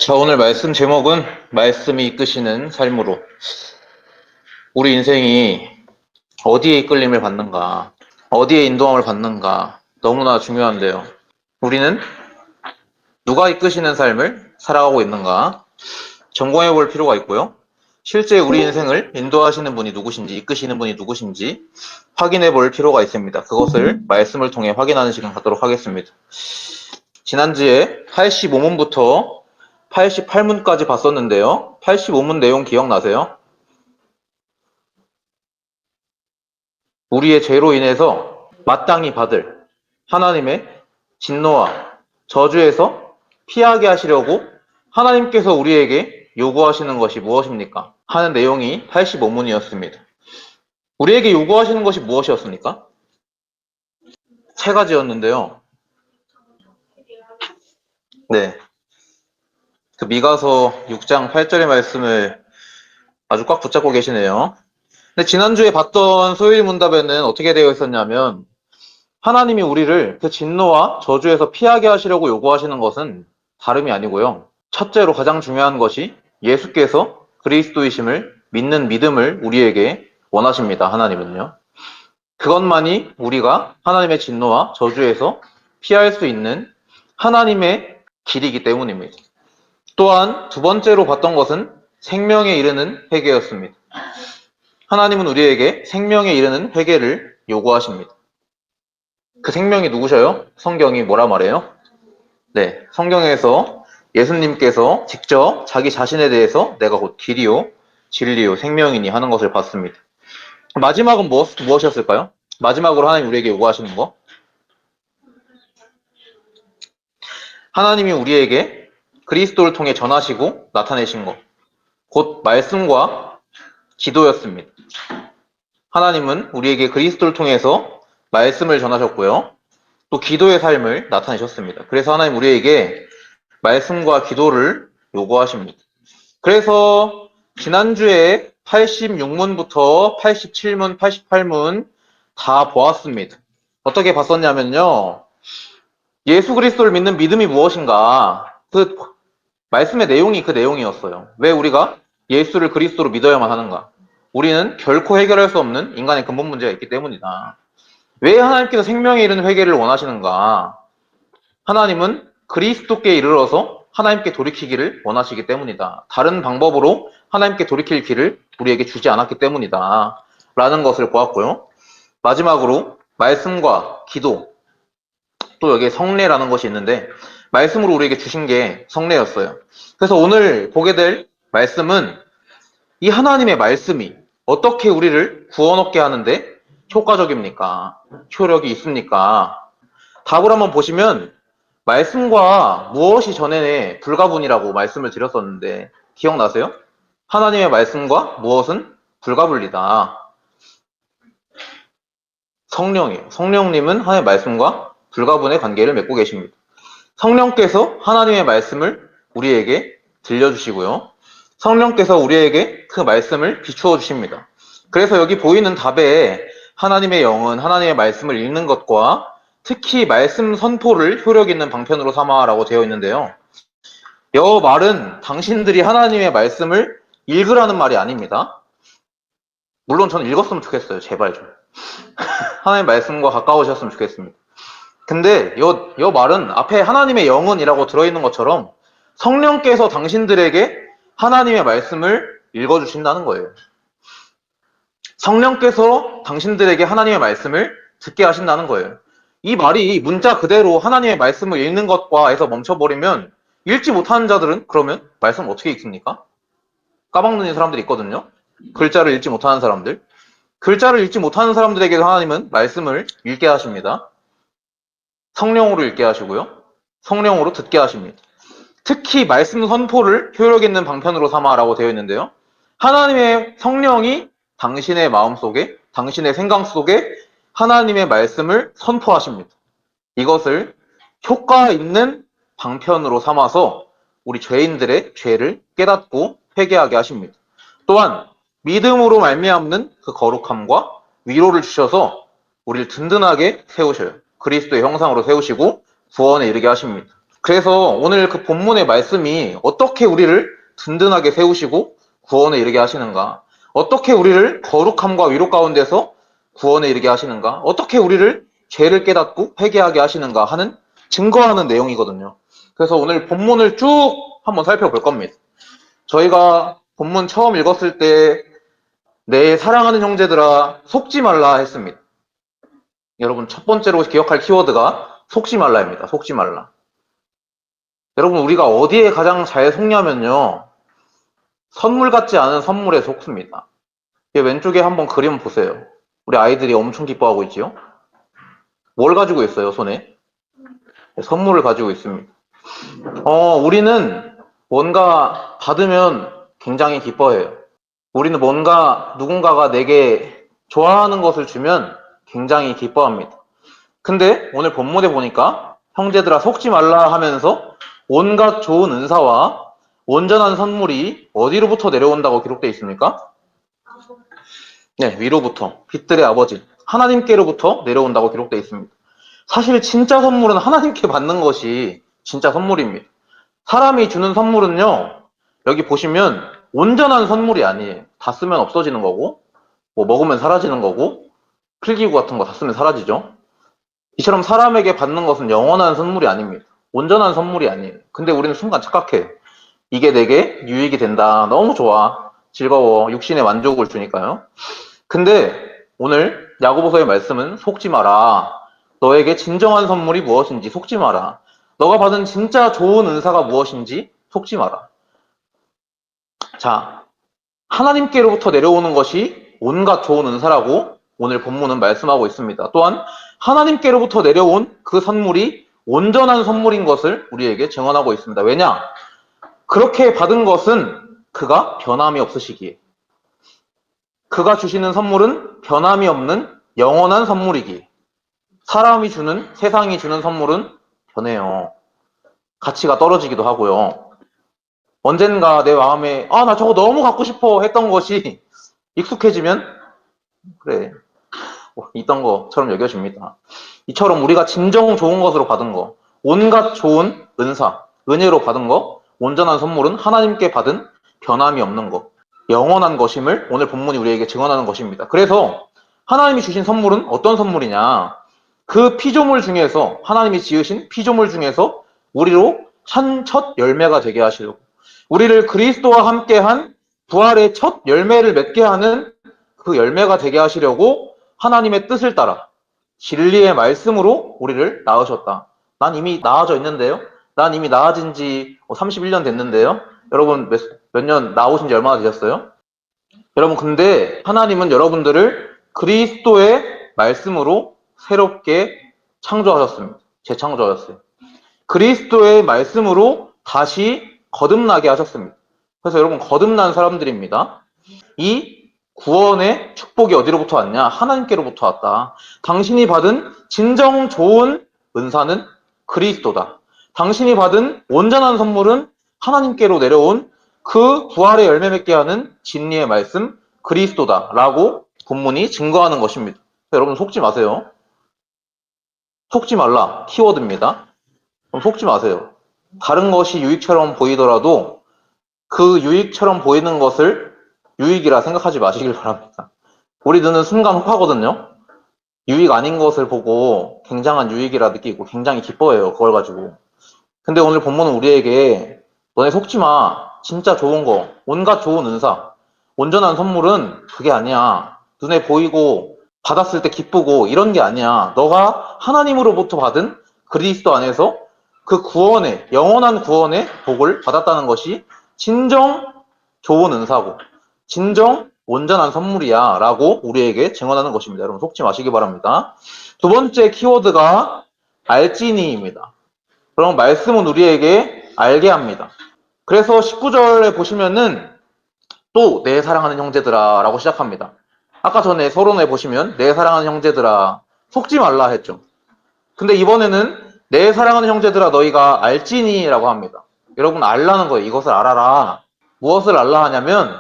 자, 오늘 말씀 제목은 말씀이 이끄시는 삶으로. 우리 인생이 어디에 이끌림을 받는가, 어디에 인도함을 받는가 너무나 중요한데요. 우리는 누가 이끄시는 삶을 살아가고 있는가 점검해 볼 필요가 있고요. 실제 우리 인생을 인도하시는 분이 누구신지, 이끄시는 분이 누구신지 확인해 볼 필요가 있습니다. 그것을 말씀을 통해 확인하는 시간 갖도록 하겠습니다. 지난주에 85문부터 88문까지 봤었는데요. 85문 내용 기억나세요? 우리의 죄로 인해서 마땅히 받을 하나님의 진노와 저주에서 피하게 하시려고 하나님께서 우리에게 요구하시는 것이 무엇입니까? 하는 내용이 85문이었습니다. 우리에게 요구하시는 것이 무엇이었습니까? 세 가지였는데요. 네. 그 미가서 6장 8절의 말씀을 아주 꽉 붙잡고 계시네요. 근데 지난주에 봤던 소일문답에는 어떻게 되어 있었냐면 하나님이 우리를 그 진노와 저주에서 피하게 하시려고 요구하시는 것은 다름이 아니고요. 첫째로 가장 중요한 것이 예수께서 그리스도이심을 믿는 믿음을 우리에게 원하십니다. 하나님은요. 그것만이 우리가 하나님의 진노와 저주에서 피할 수 있는 하나님의 길이기 때문입니다. 또한 두 번째로 봤던 것은 생명에 이르는 회개였습니다. 하나님은 우리에게 생명에 이르는 회개를 요구하십니다. 그 생명이 누구셔요? 성경이 뭐라 말해요? 네, 성경에서 예수님께서 직접 자기 자신에 대해서 내가 곧 길이요, 진리요, 생명이니 하는 것을 봤습니다. 마지막은 무엇이었을까요? 마지막으로 하나님 우리에게 요구하시는 거? 하나님이 우리에게 그리스도를 통해 전하시고 나타내신 것, 곧 말씀과 기도였습니다. 하나님은 우리에게 그리스도를 통해서 말씀을 전하셨고요. 또 기도의 삶을 나타내셨습니다. 그래서 하나님 우리에게 말씀과 기도를 요구하십니다. 그래서 지난주에 86문부터 87문, 88문 다 보았습니다. 어떻게 봤었냐면요. 예수 그리스도를 믿는 믿음이 무엇인가? 그 말씀의 내용이 그 내용이었어요. 왜 우리가 예수를 그리스도로 믿어야만 하는가? 우리는 결코 해결할 수 없는 인간의 근본 문제가 있기 때문이다. 왜 하나님께서 생명에 이르는 회개를 원하시는가? 하나님은 그리스도께 이르러서 하나님께 돌이키기를 원하시기 때문이다. 다른 방법으로 하나님께 돌이킬 길을 우리에게 주지 않았기 때문이다. 라는 것을 보았고요. 마지막으로 말씀과 기도, 또 여기에 성례라는 것이 있는데 말씀으로 우리에게 주신 게 성례였어요. 그래서 오늘 보게 될 말씀은 이 하나님의 말씀이 어떻게 우리를 구원 얻게 하는데 효과적입니까? 효력이 있습니까? 답을 한번 보시면 말씀과 무엇이 전에 불가분이라고 말씀을 드렸었는데 기억나세요? 하나님의 말씀과 무엇은 불가분리다. 성령이에요. 성령님은 하나님의 말씀과 불가분의 관계를 맺고 계십니다. 성령께서 하나님의 말씀을 우리에게 들려주시고요. 성령께서 우리에게 그 말씀을 비추어 주십니다. 그래서 여기 보이는 답에 하나님의 영은 하나님의 말씀을 읽는 것과 특히 말씀 선포를 효력 있는 방편으로 삼아라고 되어 있는데요. 이 말은 당신들이 하나님의 말씀을 읽으라는 말이 아닙니다. 물론 저는 읽었으면 좋겠어요. 제발 좀. 하나님의 말씀과 가까우셨으면 좋겠습니다. 근데 이 말은 앞에 하나님의 영은이라고 들어있는 것처럼 성령께서 당신들에게 하나님의 말씀을 읽어주신다는 거예요. 성령께서 당신들에게 하나님의 말씀을 듣게 하신다는 거예요. 이 말이 문자 그대로 하나님의 말씀을 읽는 것과 해서 멈춰버리면 읽지 못하는 자들은 그러면 말씀 어떻게 읽습니까? 까막눈인 사람들이 있거든요. 글자를 읽지 못하는 사람들. 글자를 읽지 못하는 사람들에게도 하나님은 말씀을 읽게 하십니다. 성령으로 읽게 하시고요. 성령으로 듣게 하십니다. 특히 말씀 선포를 효력 있는 방편으로 삼아라고 되어 있는데요. 하나님의 성령이 당신의 마음속에, 당신의 생각 속에 하나님의 말씀을 선포하십니다. 이것을 효과 있는 방편으로 삼아서 우리 죄인들의 죄를 깨닫고 회개하게 하십니다. 또한 믿음으로 말미암는 그 거룩함과 위로를 주셔서 우리를 든든하게 세우셔요. 그리스도의 형상으로 세우시고 구원에 이르게 하십니다. 그래서 오늘 그 본문의 말씀이 어떻게 우리를 든든하게 세우시고 구원에 이르게 하시는가? 어떻게 우리를 거룩함과 위로 가운데서 구원에 이르게 하시는가? 어떻게 우리를 죄를 깨닫고 회개하게 하시는가 하는 증거하는 내용이거든요. 그래서 오늘 본문을 쭉 한번 살펴볼 겁니다. 저희가 본문 처음 읽었을 때 내 사랑하는 형제들아 속지 말라 했습니다. 여러분 첫 번째로 기억할 키워드가 속지 말라입니다. 속지 말라. 여러분 우리가 어디에 가장 잘 속냐면요. 선물 같지 않은 선물에 속습니다. 왼쪽에 한번 그림 보세요. 우리 아이들이 엄청 기뻐하고 있지요? 뭘 가지고 있어요, 손에? 선물을 가지고 있습니다. 우리는 뭔가 받으면 굉장히 기뻐해요. 우리는 뭔가 누군가가 내게 좋아하는 것을 주면 굉장히 기뻐합니다. 근데 오늘 본문에 보니까 형제들아 속지 말라 하면서 온갖 좋은 은사와 온전한 선물이 어디로부터 내려온다고 기록되어 있습니까? 네, 위로부터 빛들의 아버지 하나님께로부터 내려온다고 기록되어 있습니다. 사실 진짜 선물은 하나님께 받는 것이 진짜 선물입니다. 사람이 주는 선물은요, 여기 보시면 온전한 선물이 아니에요. 다 쓰면 없어지는 거고, 뭐 먹으면 사라지는 거고, 필기구 같은 거 다 쓰면 사라지죠. 이처럼 사람에게 받는 것은 영원한 선물이 아닙니다. 온전한 선물이 아니에요. 근데 우리는 순간 착각해요. 이게 내게 유익이 된다. 너무 좋아. 즐거워. 육신의 만족을 주니까요. 근데 오늘 야고보서의 말씀은 속지 마라. 너에게 진정한 선물이 무엇인지 속지 마라. 너가 받은 진짜 좋은 은사가 무엇인지 속지 마라. 자, 하나님께로부터 내려오는 것이 온갖 좋은 은사라고 오늘 본문은 말씀하고 있습니다. 또한 하나님께로부터 내려온 그 선물이 온전한 선물인 것을 우리에게 증언하고 있습니다. 왜냐? 그렇게 받은 것은 그가 변함이 없으시기에. 그가 주시는 선물은 변함이 없는 영원한 선물이기에. 사람이 주는, 세상이 주는 선물은 변해요. 가치가 떨어지기도 하고요. 언젠가 내 마음에 나 저거 너무 갖고 싶어 했던 것이 익숙해지면 그래 있던 것처럼 여겨집니다. 이처럼 우리가 진정 좋은 것으로 받은 거, 온갖 좋은 은사, 은혜로 받은 거, 온전한 선물은 하나님께 받은 변함이 없는 것, 영원한 것임을 오늘 본문이 우리에게 증언하는 것입니다. 그래서 하나님이 주신 선물은 어떤 선물이냐? 그 피조물 중에서 하나님이 지으신 피조물 중에서 우리로 첫 열매가 되게 하시려고 우리를 그리스도와 함께한 부활의 첫 열매를 맺게 하는 그 열매가 되게 하시려고 하나님의 뜻을 따라 진리의 말씀으로 우리를 낳으셨다. 난 이미 나아져 있는데요. 난 이미 나아진 지 31년 됐는데요. 여러분 몇 년 나오신 지 얼마나 되셨어요? 여러분 근데 하나님은 여러분들을 그리스도의 말씀으로 새롭게 창조하셨습니다. 재창조하셨어요. 그리스도의 말씀으로 다시 거듭나게 하셨습니다. 그래서 여러분 거듭난 사람들입니다. 이 구원의 축복이 어디로부터 왔냐? 하나님께로부터 왔다. 당신이 받은 진정 좋은 은사는 그리스도다. 당신이 받은 온전한 선물은 하나님께로 내려온 그 부활의 열매 맺게 하는 진리의 말씀 그리스도다. 라고 본문이 증거하는 것입니다. 여러분 속지 마세요. 속지 말라. 키워드입니다. 속지 마세요. 다른 것이 유익처럼 보이더라도 그 유익처럼 보이는 것을 유익이라 생각하지 마시길 바랍니다. 우리 눈은 순간 혹하거든요. 유익 아닌 것을 보고 굉장한 유익이라 느끼고 굉장히 기뻐해요. 그걸 가지고. 근데 오늘 본문은 우리에게 너네 속지 마. 진짜 좋은 거, 온갖 좋은 은사, 온전한 선물은 그게 아니야. 눈에 보이고 받았을 때 기쁘고 이런 게 아니야. 너가 하나님으로부터 받은 그리스도 안에서 그 구원의, 영원한 구원의 복을 받았다는 것이 진정 좋은 은사고 진정 온전한 선물이야 라고 우리에게 증언하는 것입니다. 여러분 속지 마시기 바랍니다. 두 번째 키워드가 알지니입니다. 그럼 말씀은 우리에게 알게 합니다. 그래서 19절에 보시면은 또 내 사랑하는 형제들아 라고 시작합니다. 아까 전에 서론에 보시면 내 사랑하는 형제들아 속지 말라 했죠. 근데 이번에는 내 사랑하는 형제들아 너희가 알지니 라고 합니다. 여러분 알라는 거예요. 이것을 알아라. 무엇을 알라 하냐면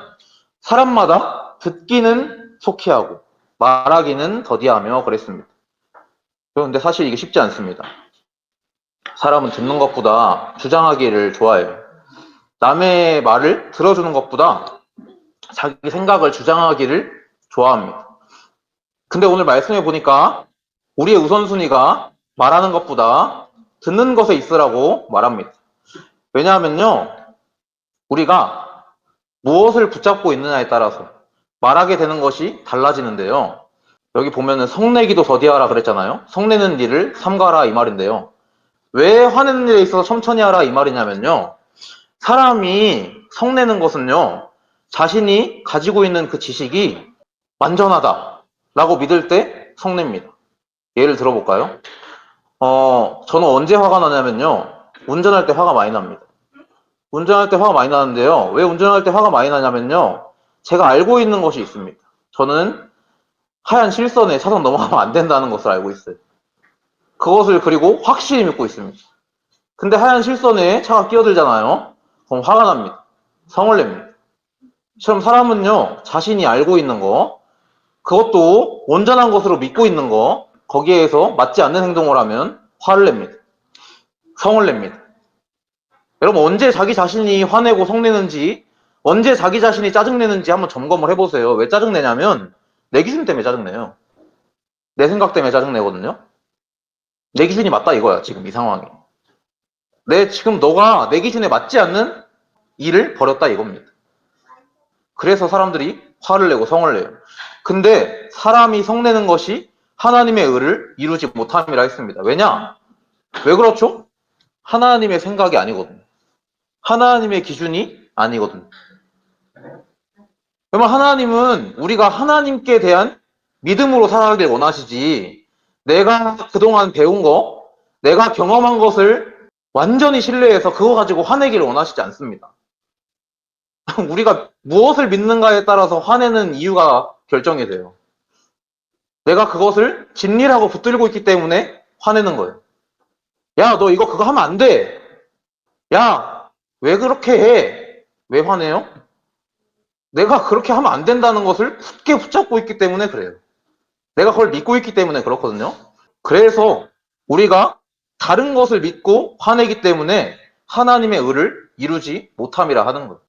사람마다 듣기는 속히하고 말하기는 더디하며 그랬습니다. 그런데 사실 이게 쉽지 않습니다. 사람은 듣는 것보다 주장하기를 좋아해요. 남의 말을 들어주는 것보다 자기 생각을 주장하기를 좋아합니다. 근데 오늘 말씀해 보니까 우리의 우선순위가 말하는 것보다 듣는 것에 있으라고 말합니다. 왜냐하면요, 우리가 무엇을 붙잡고 있느냐에 따라서 말하게 되는 것이 달라지는데요. 여기 보면은 성내기도 더디하라 그랬잖아요. 성내는 일을 삼가라 이 말인데요. 왜 화내는 일에 있어서 천천히 하라 이 말이냐면요. 사람이 성내는 것은요, 자신이 가지고 있는 그 지식이 완전하다라고 믿을 때 성냅니다. 예를 들어볼까요? 저는 언제 화가 나냐면요. 운전할 때 화가 많이 납니다. 운전할 때 화가 많이 나는데요. 왜 운전할 때 화가 많이 나냐면요. 제가 알고 있는 것이 있습니다. 저는 하얀 실선에 차선 넘어가면 안 된다는 것을 알고 있어요. 그것을 그리고 확실히 믿고 있습니다. 근데 하얀 실선에 차가 끼어들잖아요. 그럼 화가 납니다. 성을 냅니다. 처럼 사람은요, 자신이 알고 있는 거, 그것도 온전한 것으로 믿고 있는 거, 거기에서 맞지 않는 행동을 하면 화를 냅니다. 성을 냅니다. 여러분, 언제 자기 자신이 화내고 성내는지, 언제 자기 자신이 짜증내는지 한번 점검을 해보세요. 왜 짜증내냐면, 내 기준 때문에 짜증내요. 내 생각 때문에 짜증내거든요. 내 기준이 맞다 이거야, 지금 이 상황이. 지금 너가 내 기준에 맞지 않는 일을 벌였다 이겁니다. 그래서 사람들이 화를 내고 성을 내요. 근데 사람이 성내는 것이 하나님의 의를 이루지 못함이라 했습니다. 왜냐? 왜 그렇죠? 하나님의 생각이 아니거든요. 하나님의 기준이 아니거든요. 그러면 하나님은 우리가 하나님께 대한 믿음으로 살아가길 원하시지, 내가 그동안 배운 거, 내가 경험한 것을 완전히 신뢰해서 그거 가지고 화내기를 원하시지 않습니다. 우리가 무엇을 믿는가에 따라서 화내는 이유가 결정이 돼요. 내가 그것을 진리라고 붙들고 있기 때문에 화내는 거예요. 야, 너 이거 그거 하면 안 돼. 야, 왜 그렇게 해? 왜 화내요? 내가 그렇게 하면 안 된다는 것을 굳게 붙잡고 있기 때문에 그래요. 내가 그걸 믿고 있기 때문에 그렇거든요. 그래서 우리가 다른 것을 믿고 화내기 때문에 하나님의 의를 이루지 못함이라 하는 거예요.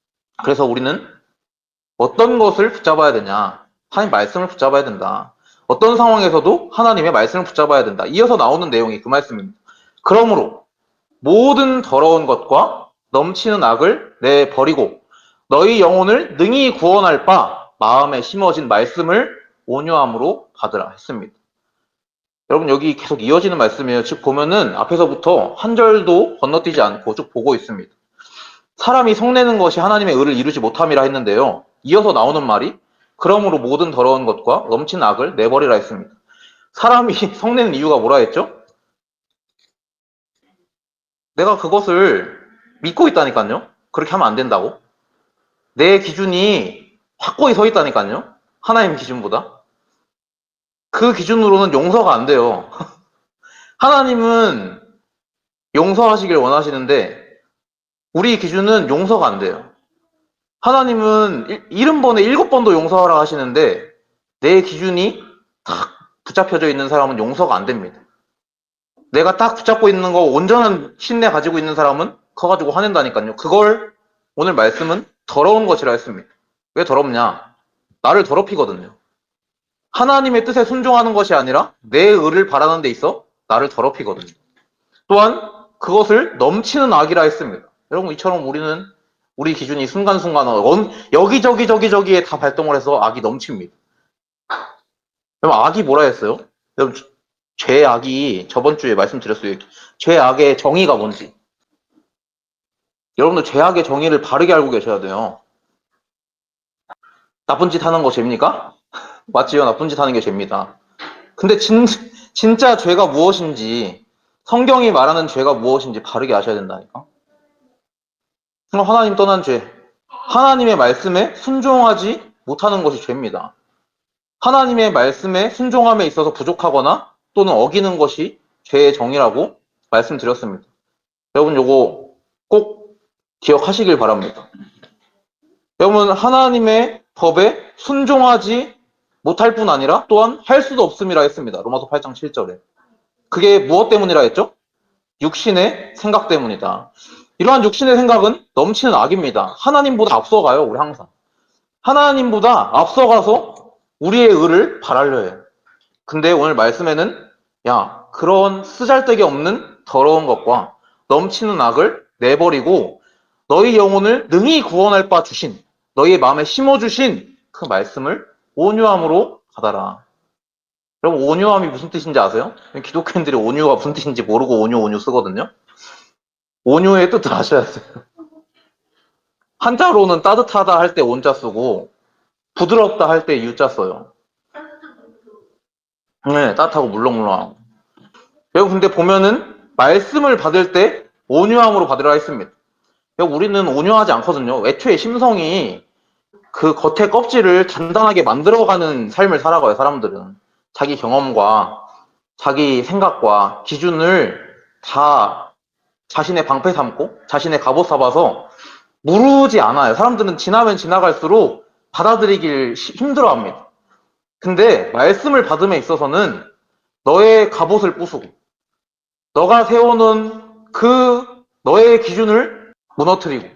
그래서 우리는 어떤 것을 붙잡아야 되냐? 하나님 말씀을 붙잡아야 된다. 어떤 상황에서도 하나님의 말씀을 붙잡아야 된다. 이어서 나오는 내용이 그 말씀입니다. 그러므로 모든 더러운 것과 넘치는 악을 내버리고 너희 영혼을 능히 구원할 바 마음에 심어진 말씀을 온유함으로 받으라 했습니다. 여러분 여기 계속 이어지는 말씀이에요. 즉 보면은 앞에서부터 한 절도 건너뛰지 않고 쭉 보고 있습니다. 사람이 성내는 것이 하나님의 의를 이루지 못함이라 했는데요. 이어서 나오는 말이 그러므로 모든 더러운 것과 넘치는 악을 내버리라 했습니다. 사람이 성내는 이유가 뭐라 했죠? 내가 그것을 믿고 있다니까요. 그렇게 하면 안 된다고. 내 기준이 확고히 서 있다니까요. 하나님 기준보다. 그 기준으로는 용서가 안 돼요. 하나님은 용서하시길 원하시는데 우리 기준은 용서가 안 돼요. 하나님은 70번에 7번도 용서하라 하시는데 내 기준이 딱 붙잡혀져 있는 사람은 용서가 안 됩니다. 내가 딱 붙잡고 있는 거 온전한 신뢰 가지고 있는 사람은 그거 가지고 화낸다니까요. 그걸 오늘 말씀은 더러운 것이라 했습니다. 왜 더럽냐? 나를 더럽히거든요. 하나님의 뜻에 순종하는 것이 아니라 내 의를 바라는 데 있어 나를 더럽히거든요. 또한 그것을 넘치는 악이라 했습니다. 여러분 이처럼 우리는 우리 기준이 순간순간 여기저기 저기저기에 다 발동을 해서 악이 넘칩니다. 그럼 악이 뭐라 했어요? 여러분 죄악이 저번 주에 말씀드렸어요. 죄악의 정의가 뭔지. 여러분들 죄악의 정의를 바르게 알고 계셔야 돼요. 나쁜 짓 하는 거 죄입니까? 맞지요? 나쁜 짓 하는 게 죄입니다. 근데 진짜 죄가 무엇인지, 성경이 말하는 죄가 무엇인지 바르게 아셔야 된다니까. 그럼 하나님 떠난 죄, 하나님의 말씀에 순종하지 못하는 것이 죄입니다. 하나님의 말씀에 순종함에 있어서 부족하거나 또는 어기는 것이 죄의 정의라고 말씀드렸습니다. 여러분 요거 꼭 기억하시길 바랍니다. 여러분 하나님의 법에 순종하지 못할 뿐 아니라 또한 할 수도 없음이라 했습니다. 로마서 8장 7절에. 그게 무엇 때문이라 했죠? 육신의 생각 때문이다. 이러한 육신의 생각은 넘치는 악입니다. 하나님보다 앞서가요, 우리 항상. 하나님보다 앞서가서 우리의 의를 바라려 해요. 근데 오늘 말씀에는 야, 그런 쓰잘데기 없는 더러운 것과 넘치는 악을 내버리고 너희 영혼을 능히 구원할 바 주신, 너희의 마음에 심어주신 그 말씀을 온유함으로 받아라. 여러분, 온유함이 무슨 뜻인지 아세요? 기독교인들이 온유가 무슨 뜻인지 모르고 온유 쓰거든요. 온유의 뜻을 아셔야 돼요. 한자로는 따뜻하다 할 때 온자 쓰고 부드럽다 할 때 유자 써요. 네, 따뜻하고 물렁물렁하고. 여러분, 근데 보면은 말씀을 받을 때 온유함으로 받으라 했습니다. 여러분, 우리는 온유하지 않거든요. 애초에 심성이 그 겉에 껍질을 단단하게 만들어가는 삶을 살아가요, 사람들은. 자기 경험과 자기 생각과 기준을 다 자신의 방패 삼고 자신의 갑옷 삼아서 무르지 않아요. 사람들은 지나면 지나갈수록 받아들이길 힘들어합니다. 근데 말씀을 받음에 있어서는 너의 갑옷을 부수고 너가 세워놓은 그 너의 기준을 무너뜨리고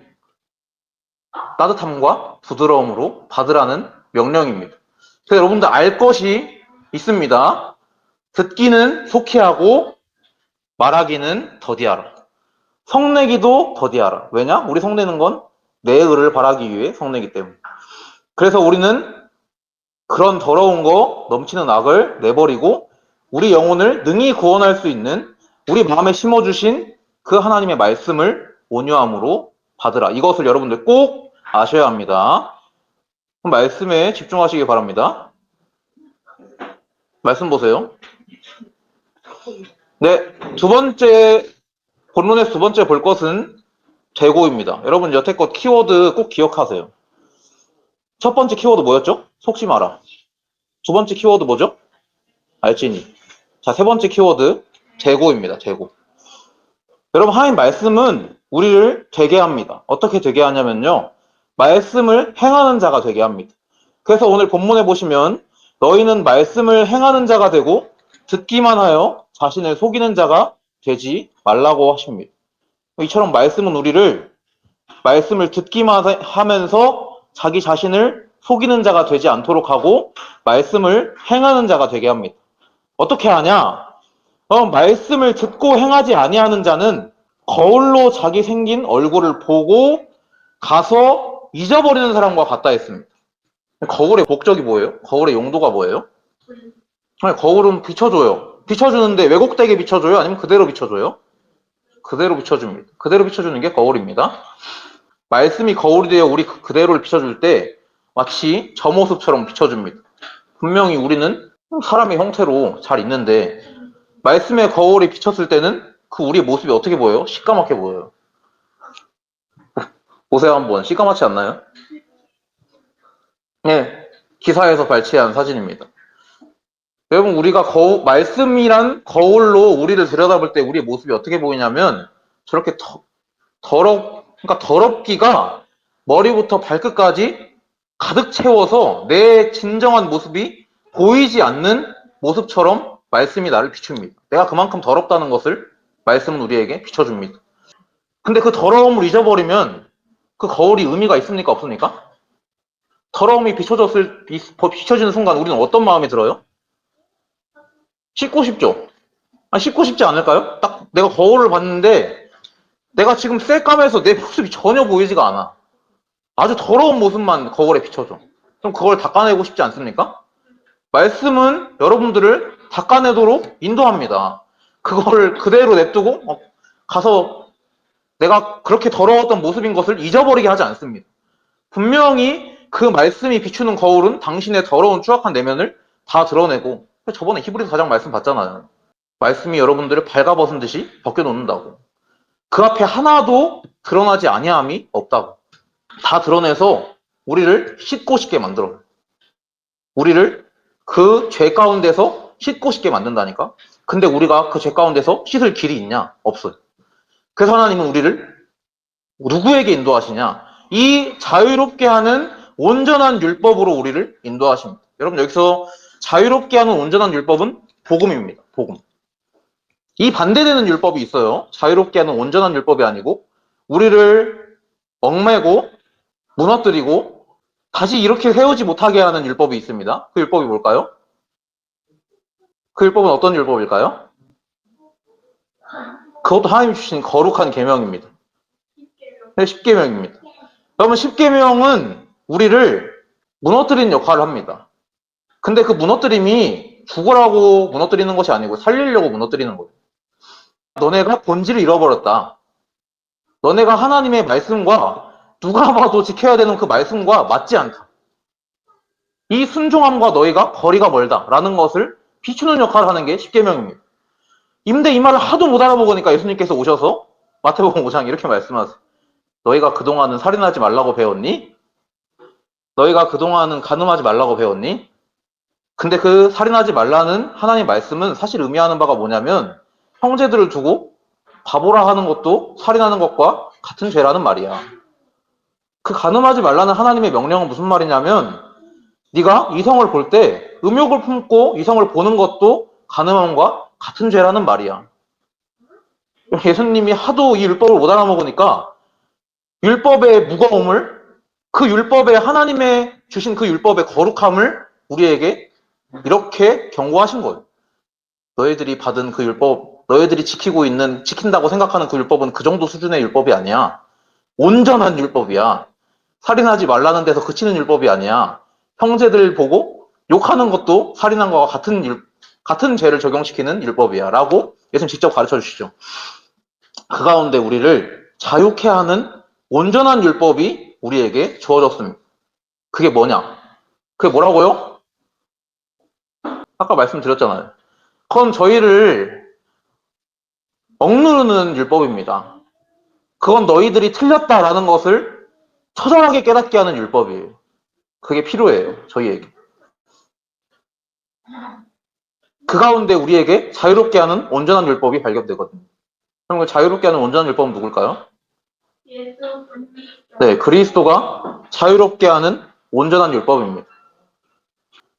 따뜻함과 부드러움으로 받으라는 명령입니다. 그래서 여러분들 알 것이 있습니다. 듣기는 속히 하고 말하기는 더디하라. 성내기도 더디하라. 왜냐? 우리 성내는 건 내 의를 바라기 위해 성내기 때문에. 그래서 우리는 그런 더러운 거, 넘치는 악을 내버리고 우리 영혼을 능히 구원할 수 있는 우리 마음에 심어주신 그 하나님의 말씀을 온유함으로 받으라. 이것을 여러분들 꼭 아셔야 합니다. 그럼 말씀에 집중하시기 바랍니다. 말씀 보세요. 네, 본론에서 두 번째 볼 것은 되고입니다. 여러분 여태껏 키워드 꼭 기억하세요. 첫 번째 키워드 뭐였죠? 속지 마라. 두 번째 키워드 뭐죠? 알지니. 자, 세 번째 키워드 되고입니다. 되고. 여러분, 하나님 말씀은 우리를 되게 합니다. 어떻게 되게 하냐면요. 말씀을 행하는 자가 되게 합니다. 그래서 오늘 본문에 보시면 너희는 말씀을 행하는 자가 되고 듣기만 하여 자신을 속이는 자가 되지 말라고 하십니다. 이처럼 말씀은 우리를 말씀을 듣기만 하면서 자기 자신을 속이는 자가 되지 않도록 하고 말씀을 행하는 자가 되게 합니다. 어떻게 하냐? 말씀을 듣고 행하지 아니하는 자는 거울로 자기 생긴 얼굴을 보고 가서 잊어버리는 사람과 같다 했습니다. 거울의 목적이 뭐예요? 거울의 용도가 뭐예요? 거울은 비춰줘요. 비춰주는데 왜곡되게 비춰줘요? 아니면 그대로 비춰줘요? 그대로 비춰줍니다. 그대로 비춰주는 게 거울입니다. 말씀이 거울이 되어 우리 그대로를 비춰줄 때 마치 저 모습처럼 비춰줍니다. 분명히 우리는 사람의 형태로 잘 있는데 말씀의 거울이 비쳤을 때는 그 우리의 모습이 어떻게 보여요? 시까맣게 보여요. 보세요 한번. 시까맣지 않나요? 네, 기사에서 발췌한 사진입니다. 여러분, 우리가 말씀이란 거울로 우리를 들여다볼 때 우리의 모습이 어떻게 보이냐면 저렇게 그러니까 더럽기가 머리부터 발끝까지 가득 채워서 내 진정한 모습이 보이지 않는 모습처럼 말씀이 나를 비춥니다. 내가 그만큼 더럽다는 것을 말씀은 우리에게 비춰줍니다. 근데 그 더러움을 잊어버리면 그 거울이 의미가 있습니까? 없습니까? 더러움이 비춰지는 순간 우리는 어떤 마음이 들어요? 씻고 싶죠? 씻고 싶지 않을까요? 딱 내가 거울을 봤는데 내가 지금 셀까매서 내 모습이 전혀 보이지가 않아. 아주 더러운 모습만 거울에 비춰져. 그럼 그걸 닦아내고 싶지 않습니까? 말씀은 여러분들을 닦아내도록 인도합니다. 그거를 그대로 냅두고 가서 내가 그렇게 더러웠던 모습인 것을 잊어버리게 하지 않습니다. 분명히 그 말씀이 비추는 거울은 당신의 더러운 추악한 내면을 다 드러내고, 저번에 히브리서 4장 말씀 봤잖아요. 말씀이 여러분들을 발가벗은 듯이 벗겨놓는다고. 그 앞에 하나도 드러나지 아니함이 없다고. 다 드러내서 우리를 씻고 싶게 만들어요. 우리를 그 죄 가운데서 씻고 싶게 만든다니까. 근데 우리가 그 죄 가운데서 씻을 길이 있냐? 없어요. 그래서 하나님은 우리를 누구에게 인도하시냐? 이 자유롭게 하는 온전한 율법으로 우리를 인도하십니다. 여러분, 여기서 자유롭게 하는 온전한 율법은 복음입니다. 복음. 이 반대되는 율법이 있어요. 자유롭게 하는 온전한 율법이 아니고 우리를 얽매고 무너뜨리고 다시 이렇게 세우지 못하게 하는 율법이 있습니다. 그 율법이 뭘까요? 그 율법은 어떤 율법일까요? 그것도 하나님이 주신 거룩한 계명입니다. 네, 십계명입니다. 그러면 십계명은 우리를 무너뜨리는 역할을 합니다. 근데 그 무너뜨림이 죽으라고 무너뜨리는 것이 아니고 살리려고 무너뜨리는 거예요. 너네가 본질을 잃어버렸다. 너네가 하나님의 말씀과 누가 봐도 지켜야 되는 그 말씀과 맞지 않다. 이 순종함과 너희가 거리가 멀다. 라는 것을 비추는 역할을 하는 게 십계명입니다. 근데 이 말을 하도 못 알아먹으니까 예수님께서 오셔서 마태복음 5장 이렇게 말씀하세요. 너희가 그동안은 살인하지 말라고 배웠니? 너희가 그동안은 간음하지 말라고 배웠니? 근데 그 살인하지 말라는 하나님 말씀은 사실 의미하는 바가 뭐냐면 형제들을 두고 바보라 하는 것도 살인하는 것과 같은 죄라는 말이야. 그 간음하지 말라는 하나님의 명령은 무슨 말이냐면 네가 이성을 볼 때 음욕을 품고 이성을 보는 것도 간음함과 같은 죄라는 말이야. 예수님이 하도 이 율법을 못 알아먹으니까 율법의 무거움을 그 율법의 하나님의 주신 그 율법의 거룩함을 우리에게 이렇게 경고하신 거예요. 너희들이 받은 그 율법, 너희들이 지킨다고 생각하는 그 율법은 그 정도 수준의 율법이 아니야. 온전한 율법이야. 살인하지 말라는 데서 그치는 율법이 아니야. 형제들 보고 욕하는 것도 살인한 거와 같은 죄를 적용시키는 율법이야. 라고 예수님 직접 가르쳐 주시죠. 그 가운데 우리를 자유케 하는 온전한 율법이 우리에게 주어졌습니다. 그게 뭐냐? 그게 뭐라고요? 아까 말씀드렸잖아요. 그건 저희를 억누르는 율법입니다. 그건 너희들이 틀렸다라는 것을 처절하게 깨닫게 하는 율법이에요. 그게 필요해요. 저희에게. 그 가운데 우리에게 자유롭게 하는 온전한 율법이 발견되거든요. 그럼 그 자유롭게 하는 온전한 율법은 누굴까요? 네, 그리스도가 자유롭게 하는 온전한 율법입니다.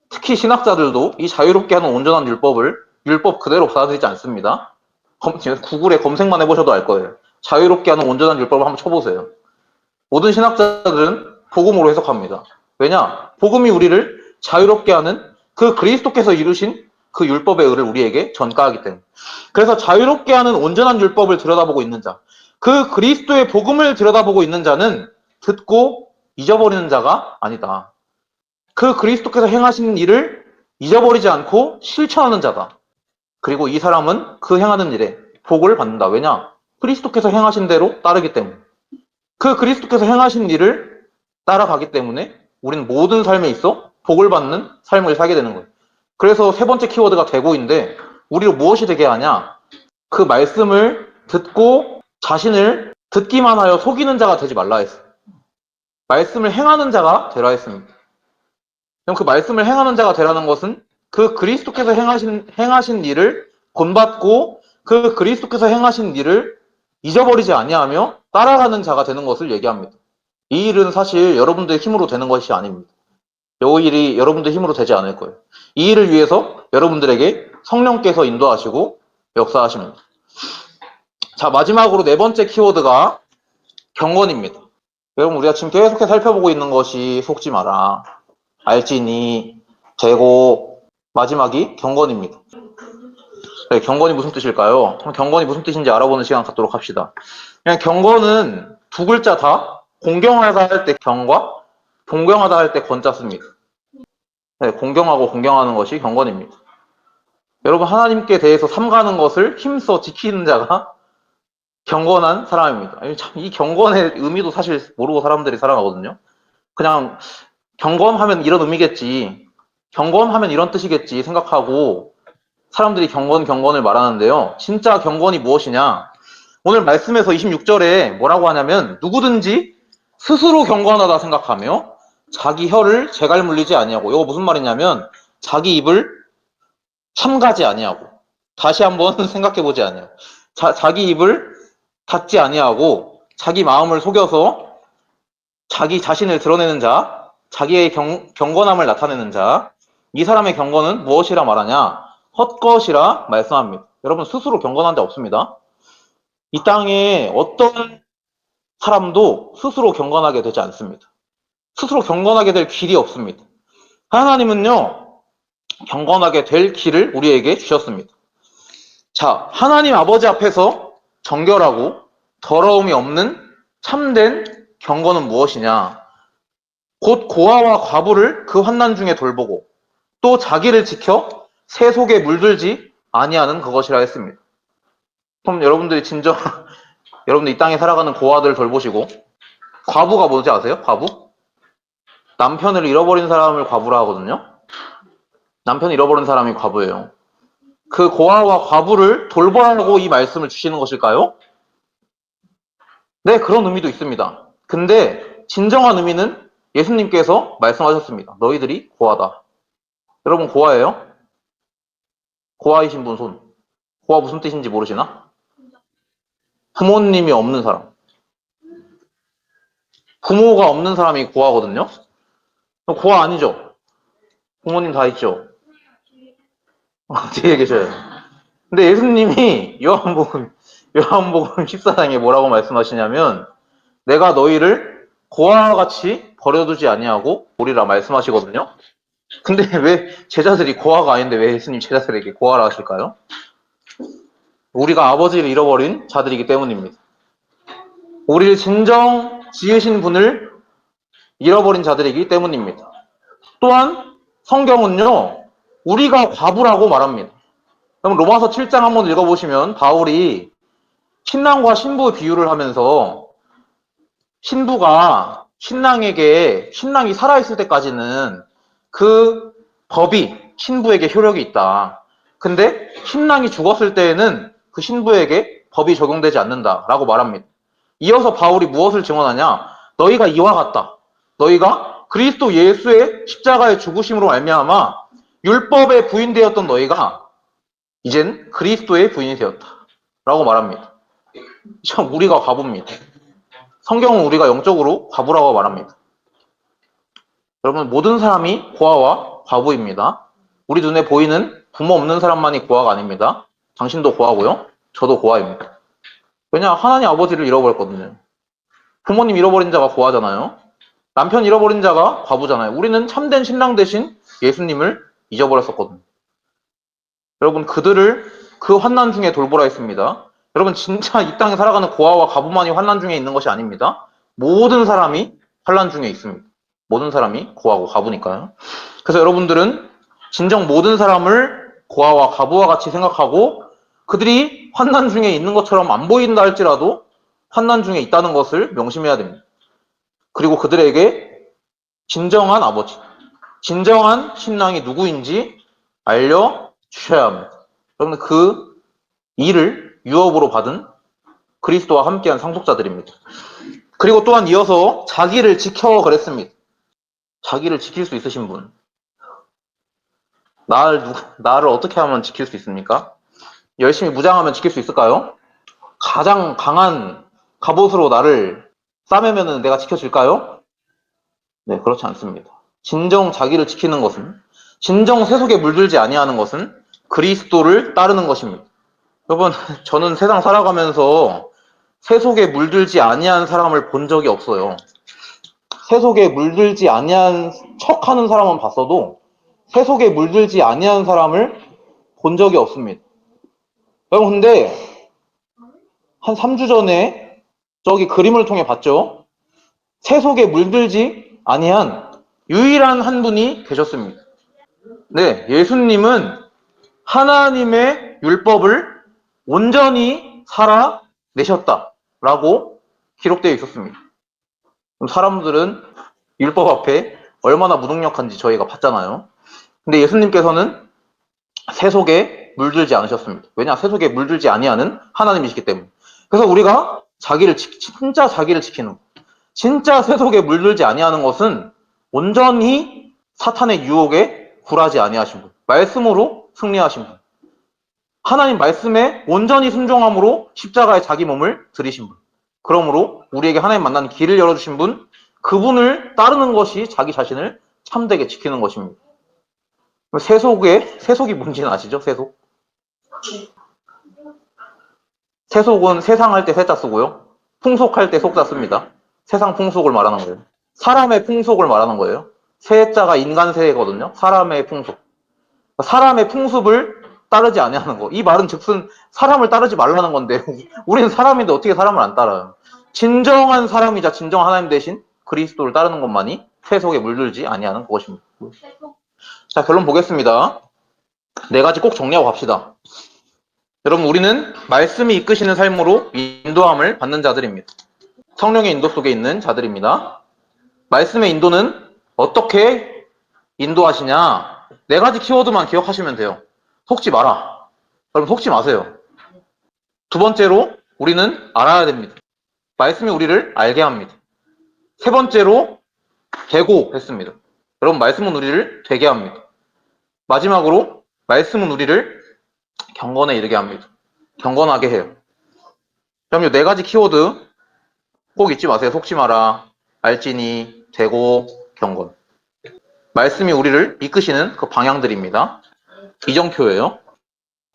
특히 신학자들도 이 자유롭게 하는 온전한 율법을 율법 그대로 받아들이지 않습니다. 구글에 검색만 해보셔도 알 거예요. 자유롭게 하는 온전한 율법을 한번 쳐보세요. 모든 신학자들은 복음으로 해석합니다. 왜냐? 복음이 우리를 자유롭게 하는 그 그리스도께서 이루신 그 율법의 의를 우리에게 전가하기 때문에. 그래서 자유롭게 하는 온전한 율법을 들여다보고 있는 자, 그 그리스도의 복음을 들여다보고 있는 자는 듣고 잊어버리는 자가 아니다. 그 그리스도께서 행하신 일을 잊어버리지 않고 실천하는 자다. 그리고 이 사람은 그 행하는 일에 복을 받는다. 왜냐? 그리스도께서 행하신 대로 따르기 때문에. 그 그리스도께서 행하신 일을 따라가기 때문에 우리는 모든 삶에 있어 복을 받는 삶을 살게 되는 거예요. 그래서 세 번째 키워드가 되고인데 우리를 무엇이 되게 하냐? 그 말씀을 듣고 자신을 듣기만 하여 속이는 자가 되지 말라 했어요. 말씀을 행하는 자가 되라 했습니다. 그럼 그 말씀을 행하는 자가 되라는 것은 그 그리스도께서 행하신 일을 본받고 그 그리스도께서 행하신 일을 잊어버리지 아니하며 따라가는 자가 되는 것을 얘기합니다. 이 일은 사실 여러분들의 힘으로 되는 것이 아닙니다. 이 일이 여러분들의 힘으로 되지 않을 거예요. 이 일을 위해서 여러분들에게 성령께서 인도하시고 역사하십니다. 자, 마지막으로 네 번째 키워드가 경건입니다. 여러분, 우리가 지금 계속해서 살펴보고 있는 것이 속지 마라, 알지니, 되고, 마지막이 경건입니다. 네, 경건이 무슨 뜻일까요? 경건이 무슨 뜻인지 알아보는 시간 갖도록 합시다. 그냥 경건은 두 글자 다 공경하다 할 때 경과, 동경하다 할 때 건자 씁니다. 네, 공경하고 공경하는 것이 경건입니다. 여러분, 하나님께 대해서 삼가는 것을 힘써 지키는 자가 경건한 사람입니다. 참, 이 경건의 의미도 사실 모르고 사람들이 살아가거든요. 그냥 경건하면 이런 의미겠지, 경건하면 이런 뜻이겠지 생각하고 사람들이 경건을 말하는데요. 진짜 경건이 무엇이냐? 오늘 말씀에서 26절에 뭐라고 하냐면 누구든지 스스로 경건하다 생각하며 자기 혀를 재갈 물리지 아니하고, 이거 무슨 말이냐면 자기 입을 삼가지 아니하고, 다시 한번 생각해보지 아니하고, 자기 입을 닫지 아니하고 자기 마음을 속여서 자기 자신을 드러내는 자, 자기의 경건함을 나타내는 자, 이 사람의 경건은 무엇이라 말하냐? 헛것이라 말씀합니다. 여러분 스스로 경건한 데 없습니다. 이 땅에 어떤 사람도 스스로 경건하게 되지 않습니다. 스스로 경건하게 될 길이 없습니다. 하나님은요, 경건하게 될 길을 우리에게 주셨습니다. 자, 하나님 아버지 앞에서 정결하고 더러움이 없는 참된 경건은 무엇이냐? 곧 고아와 과부를 그 환난 중에 돌보고 또 자기를 지켜 세속에 물들지 아니하는 그것이라 했습니다. 그럼 여러분들이 진정 여러분들 이 땅에 살아가는 고아들 돌보시고 과부가 뭔지 아세요? 과부? 남편을 잃어버린 사람을 과부라 하거든요. 남편을 잃어버린 사람이 과부예요. 그 고아와 과부를 돌보라고 이 말씀을 주시는 것일까요? 네, 그런 의미도 있습니다. 근데 진정한 의미는 예수님께서 말씀하셨습니다. 너희들이 고아다. 여러분 고아예요? 고아이신 분 손. 고아 무슨 뜻인지 모르시나? 부모님이 없는 사람. 부모가 없는 사람이 고아거든요. 고아 아니죠? 부모님 다 있죠? 뒤에 계셔요. 근데 예수님이 요한복음 14장에 뭐라고 말씀하시냐면 내가 너희를 고아와 같이 버려두지 아니하고 오리라 말씀하시거든요. 근데 왜 제자들이 고아가 아닌데 왜 예수님 제자들에게 고아라 하실까요? 우리가 아버지를 잃어버린 자들이기 때문입니다. 우리를 진정 지으신 분을 잃어버린 자들이기 때문입니다. 또한 성경은요, 우리가 과부라고 말합니다. 그럼 로마서 7장 한번 읽어보시면 바울이 신랑과 신부 비유를 하면서 신부가 신랑에게 신랑이 살아있을 때까지는 그 법이 신부에게 효력이 있다. 근데 신랑이 죽었을 때에는 그 신부에게 법이 적용되지 않는다라고 말합니다. 이어서 바울이 무엇을 증언하냐? 너희가 이와 같다. 너희가 그리스도 예수의 십자가의 죽으심으로 말미암아 율법에 부인되었던 너희가 이젠 그리스도의 부인이 되었다. 라고 말합니다. 참 우리가 과부입니다. 성경은 우리가 영적으로 과부라고 말합니다. 여러분 모든 사람이 고아와 과부입니다. 우리 눈에 보이는 부모 없는 사람만이 고아가 아닙니다. 당신도 고아고요. 저도 고아입니다. 왜냐 하나님 아버지를 잃어버렸거든요. 부모님 잃어버린 자가 고아잖아요. 남편 잃어버린 자가 과부잖아요. 우리는 참된 신랑 대신 예수님을 잊어버렸었거든요. 여러분 그들을 그 환난 중에 돌보라 했습니다. 여러분 진짜 이 땅에 살아가는 고아와 과부만이 환난 중에 있는 것이 아닙니다. 모든 사람이 환난 중에 있습니다. 모든 사람이 고아고 과부니까요. 그래서 여러분들은 진정 모든 사람을 고아와 과부와 같이 생각하고 그들이 환난 중에 있는 것처럼 안 보인다 할지라도 환난 중에 있다는 것을 명심해야 됩니다. 그리고 그들에게 진정한 아버지, 진정한 신랑이 누구인지 알려주셔야 합니다. 여러분 그 일을 유업으로 받은 그리스도와 함께한 상속자들입니다. 그리고 또한 이어서 자기를 지켜 그랬습니다. 자기를 지킬 수 있으신 분. 나를 어떻게 하면 지킬 수 있습니까? 열심히 무장하면 지킬 수 있을까요? 가장 강한 갑옷으로 나를 싸매면 내가 지켜질까요? 네, 그렇지 않습니다. 진정 자기를 지키는 것은, 진정 세속에 물들지 아니하는 것은 그리스도를 따르는 것입니다. 여러분, 저는 세상 살아가면서 세속에 물들지 아니한 사람을 본 적이 없어요. 세속에 물들지 아니한 척하는 사람은 봤어도 세속에 물들지 아니한 사람을 본 적이 없습니다. 여러분, 근데 한 3주 전에 저기 그림을 통해 봤죠? 세속에 물들지 아니한 유일한 한 분이 계셨습니다. 네, 예수님은 하나님의 율법을 온전히 살아내셨다라고 기록되어 있었습니다. 그럼 사람들은 율법 앞에 얼마나 무능력한지 저희가 봤잖아요. 근데 예수님께서는 세속에 물들지 않으셨습니다. 왜냐? 세속에 물들지 아니하는 하나님이시기 때문에. 그래서 우리가 진짜 자기를 지키는 것. 진짜 세속에 물들지 아니하는 것은 온전히 사탄의 유혹에 굴하지 아니하신 분. 말씀으로 승리하신 분. 하나님 말씀에 온전히 순종함으로 십자가에 자기 몸을 들이신 분. 그러므로 우리에게 하나님 만나는 길을 열어주신 분, 그분을 따르는 것이 자기 자신을 참되게 지키는 것입니다. 세속이 뭔지는 아시죠? 세속? 세속은 세상할 때 세자 쓰고요. 풍속할 때 속자 씁니다. 세상 풍속을 말하는 거예요. 사람의 풍속을 말하는 거예요. 세자가 인간 세거든요. 사람의 풍속. 사람의 풍습을 따르지 아니하는 거. 이 말은 즉슨 사람을 따르지 말라는 건데 우리는 사람인데 어떻게 사람을 안 따라요. 진정한 사람이자 진정한 하나님 대신 그리스도를 따르는 것만이 세속에 물들지 아니하는 것입니다. 자, 결론 보겠습니다. 네 가지 꼭 정리하고 갑시다. 여러분, 우리는 말씀이 이끄시는 삶으로 인도함을 받는 자들입니다. 성령의 인도 속에 있는 자들입니다. 말씀의 인도는 어떻게 인도하시냐? 네 가지 키워드만 기억하시면 돼요. 속지 마라. 여러분, 속지 마세요. 두 번째로 우리는 알아야 됩니다. 말씀이 우리를 알게 합니다. 세 번째로 되고 했습니다. 여러분, 말씀은 우리를 되게 합니다. 마지막으로 말씀은 우리를 경건에 이르게 합니다. 경건하게 해요. 그럼 이 네 가지 키워드 꼭 잊지 마세요. 속지 마라, 알지니, 되고, 경건. 말씀이 우리를 이끄시는 그 방향들입니다. 이정표예요.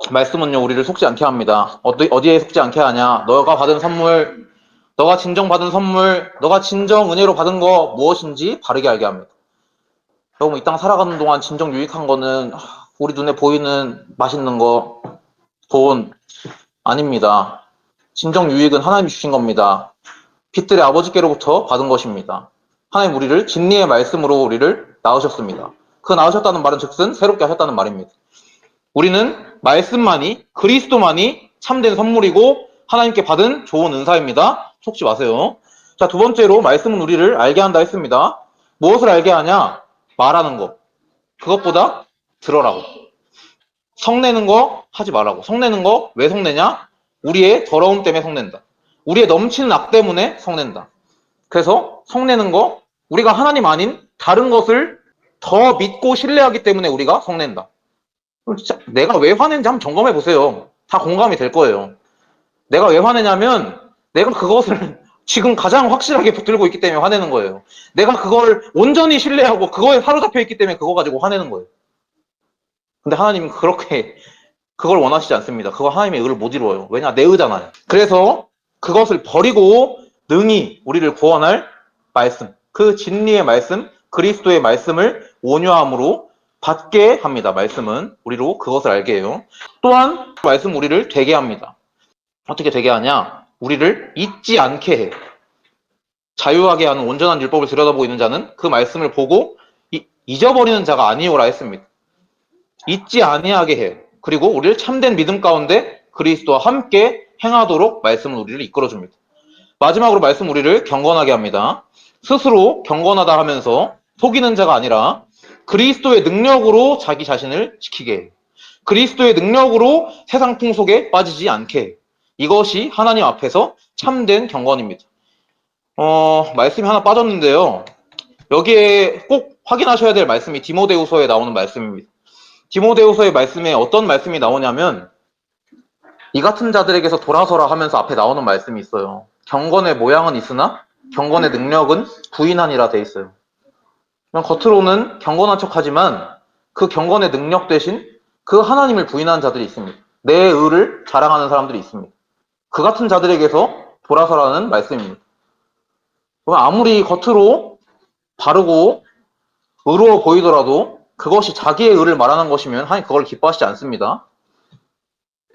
말씀은요, 우리를 속지 않게 합니다. 어디에 속지 않게 하냐? 너가 받은 선물, 너가 진정 받은 선물, 너가 진정 은혜로 받은 거 무엇인지 바르게 알게 합니다. 여러분, 이 땅 살아가는 동안 진정 유익한 거는 우리 눈에 보이는 맛있는 거, 돈 아닙니다. 진정 유익은 하나님이 주신 겁니다. 빛들의 아버지께로부터 받은 것입니다. 하나님 우리를 진리의 말씀으로 우리를 낳으셨습니다. 그 낳으셨다는 말은 즉슨 새롭게 하셨다는 말입니다. 우리는 말씀만이, 그리스도만이 참된 선물이고 하나님께 받은 좋은 은사입니다. 속지 마세요. 자, 두 번째로 말씀은 우리를 알게 한다 했습니다. 무엇을 알게 하냐? 말하는 거. 그것보다 들어라고. 성내는 거 하지 말라고. 성내는 거 왜 성내냐? 우리의 더러움 때문에 성낸다. 우리의 넘치는 악 때문에 성낸다. 그래서 성내는 거, 우리가 하나님 아닌 다른 것을 더 믿고 신뢰하기 때문에 우리가 성낸다. 진짜 내가 왜 화낸지 한번 점검해 보세요. 다 공감이 될 거예요. 내가 왜 화내냐면 내가 그것을 지금 가장 확실하게 붙들고 있기 때문에 화내는 거예요. 내가 그걸 온전히 신뢰하고 그거에 사로잡혀 있기 때문에 그거 가지고 화내는 거예요. 근데 하나님은 그렇게 그걸 원하시지 않습니다. 그거 하나님의 의를 못 이루어요. 왜냐? 내 의잖아요. 그래서 그것을 버리고 능히 우리를 구원할 말씀, 그 진리의 말씀, 그리스도의 말씀을 온유함으로 받게 합니다. 말씀은 우리로 그것을 알게 해요. 또한 말씀 우리를 되게 합니다. 어떻게 되게 하냐? 우리를 잊지 않게 해. 자유하게 하는 온전한 율법을 들여다보고 있는 자는 그 말씀을 보고 잊어버리는 자가 아니오라 했습니다. 잊지 아니하게 해요. 그리고 우리를 참된 믿음 가운데 그리스도와 함께 행하도록 말씀은 우리를 이끌어줍니다. 마지막으로 말씀 우리를 경건하게 합니다. 스스로 경건하다 하면서 속이는 자가 아니라 그리스도의 능력으로 자기 자신을 지키게 해요. 그리스도의 능력으로 세상 풍속에 빠지지 않게 해요. 이것이 하나님 앞에서 참된 경건입니다. 말씀이 하나 빠졌는데요. 여기에 꼭 확인하셔야 될 말씀이 디모데후서에 나오는 말씀입니다. 디모데후서의 말씀에 어떤 말씀이 나오냐면 이 같은 자들에게서 돌아서라 하면서 앞에 나오는 말씀이 있어요. 경건의 모양은 있으나 경건의 능력은 부인하니라 돼 있어요. 겉으로는 경건한 척하지만 그 경건의 능력 대신 그 하나님을 부인하는 자들이 있습니다. 내 의를 자랑하는 사람들이 있습니다. 그 같은 자들에게서 돌아서라는 말씀입니다. 아무리 겉으로 바르고 의로워 보이더라도 그것이 자기의 의를 말하는 것이면 하나님 그걸 기뻐하시지 않습니다.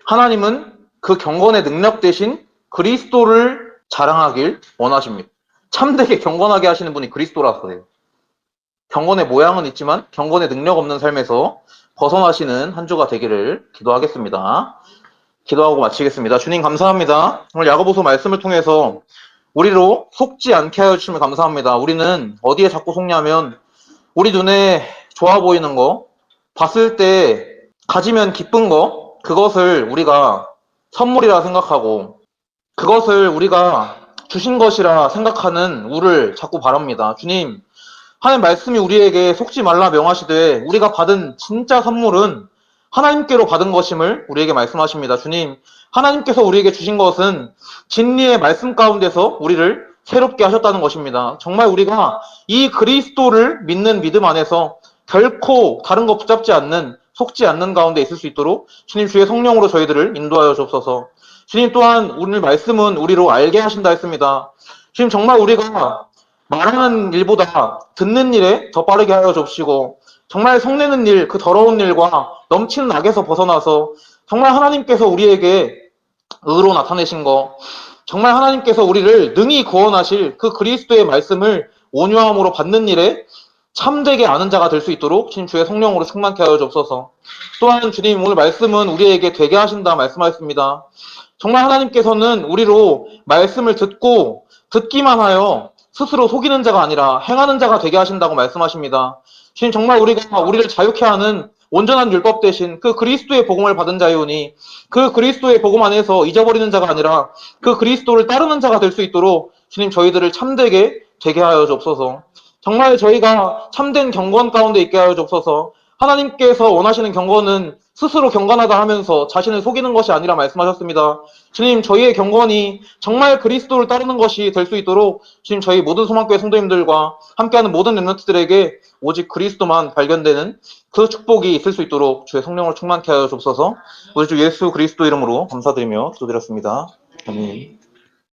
하나님은 그 경건의 능력 대신 그리스도를 자랑하길 원하십니다. 참되게 경건하게 하시는 분이 그리스도라서 그래요. 경건의 모양은 있지만 경건의 능력 없는 삶에서 벗어나시는 한 주가 되기를 기도하겠습니다. 기도하고 마치겠습니다. 주님 감사합니다. 오늘 야고보서 말씀을 통해서 우리로 속지 않게 하여 주시면 감사합니다. 우리는 어디에 자꾸 속냐면 우리 눈에 좋아 보이는 거, 봤을 때 가지면 기쁜 거, 그것을 우리가 선물이라 생각하고 그것을 우리가 주신 것이라 생각하는 우를 자꾸 바랍니다. 주님, 하나님 말씀이 우리에게 속지 말라 명하시되 우리가 받은 진짜 선물은 하나님께로 받은 것임을 우리에게 말씀하십니다. 주님, 하나님께서 우리에게 주신 것은 진리의 말씀 가운데서 우리를 새롭게 하셨다는 것입니다. 정말 우리가 이 그리스도를 믿는 믿음 안에서 결코 다른 거 붙잡지 않는, 속지 않는 가운데 있을 수 있도록 주님 주의 성령으로 저희들을 인도하여 주옵소서. 주님 또한 오늘 말씀은 우리로 알게 하신다 했습니다. 주님 정말 우리가 말하는 일보다 듣는 일에 더 빠르게 하여 줍시고 정말 성내는 일, 그 더러운 일과 넘치는 악에서 벗어나서 정말 하나님께서 우리에게 의로 나타내신 거, 정말 하나님께서 우리를 능히 구원하실 그 그리스도의 말씀을 온유함으로 받는 일에 참되게 아는 자가 될 수 있도록 주님 주의 성령으로 충만케 하여 주옵소서. 또한 주님 오늘 말씀은 우리에게 되게 하신다 말씀하셨습니다. 정말 하나님께서는 우리로 말씀을 듣고 듣기만 하여 스스로 속이는 자가 아니라 행하는 자가 되게 하신다고 말씀하십니다. 주님 정말 우리가 우리를 자유케 하는 온전한 율법 대신 그 그리스도의 복음을 받은 자이오니 그 그리스도의 복음 안에서 잊어버리는 자가 아니라 그 그리스도를 따르는 자가 될 수 있도록 주님 저희들을 참되게 되게 하여 주옵소서. 정말 저희가 참된 경건 가운데 있게 하여 주옵소서. 하나님께서 원하시는 경건은 스스로 경건하다 하면서 자신을 속이는 것이 아니라 말씀하셨습니다. 주님, 저희의 경건이 정말 그리스도를 따르는 것이 될 수 있도록 주님, 저희 모든 소망교회 성도님들과 함께하는 모든 렘넌트들에게 오직 그리스도만 발견되는 그 축복이 있을 수 있도록 주의 성령을 충만케 하여 주옵소서. 우리 주 예수 그리스도 이름으로 감사드리며 기도드렸습니다. 아멘.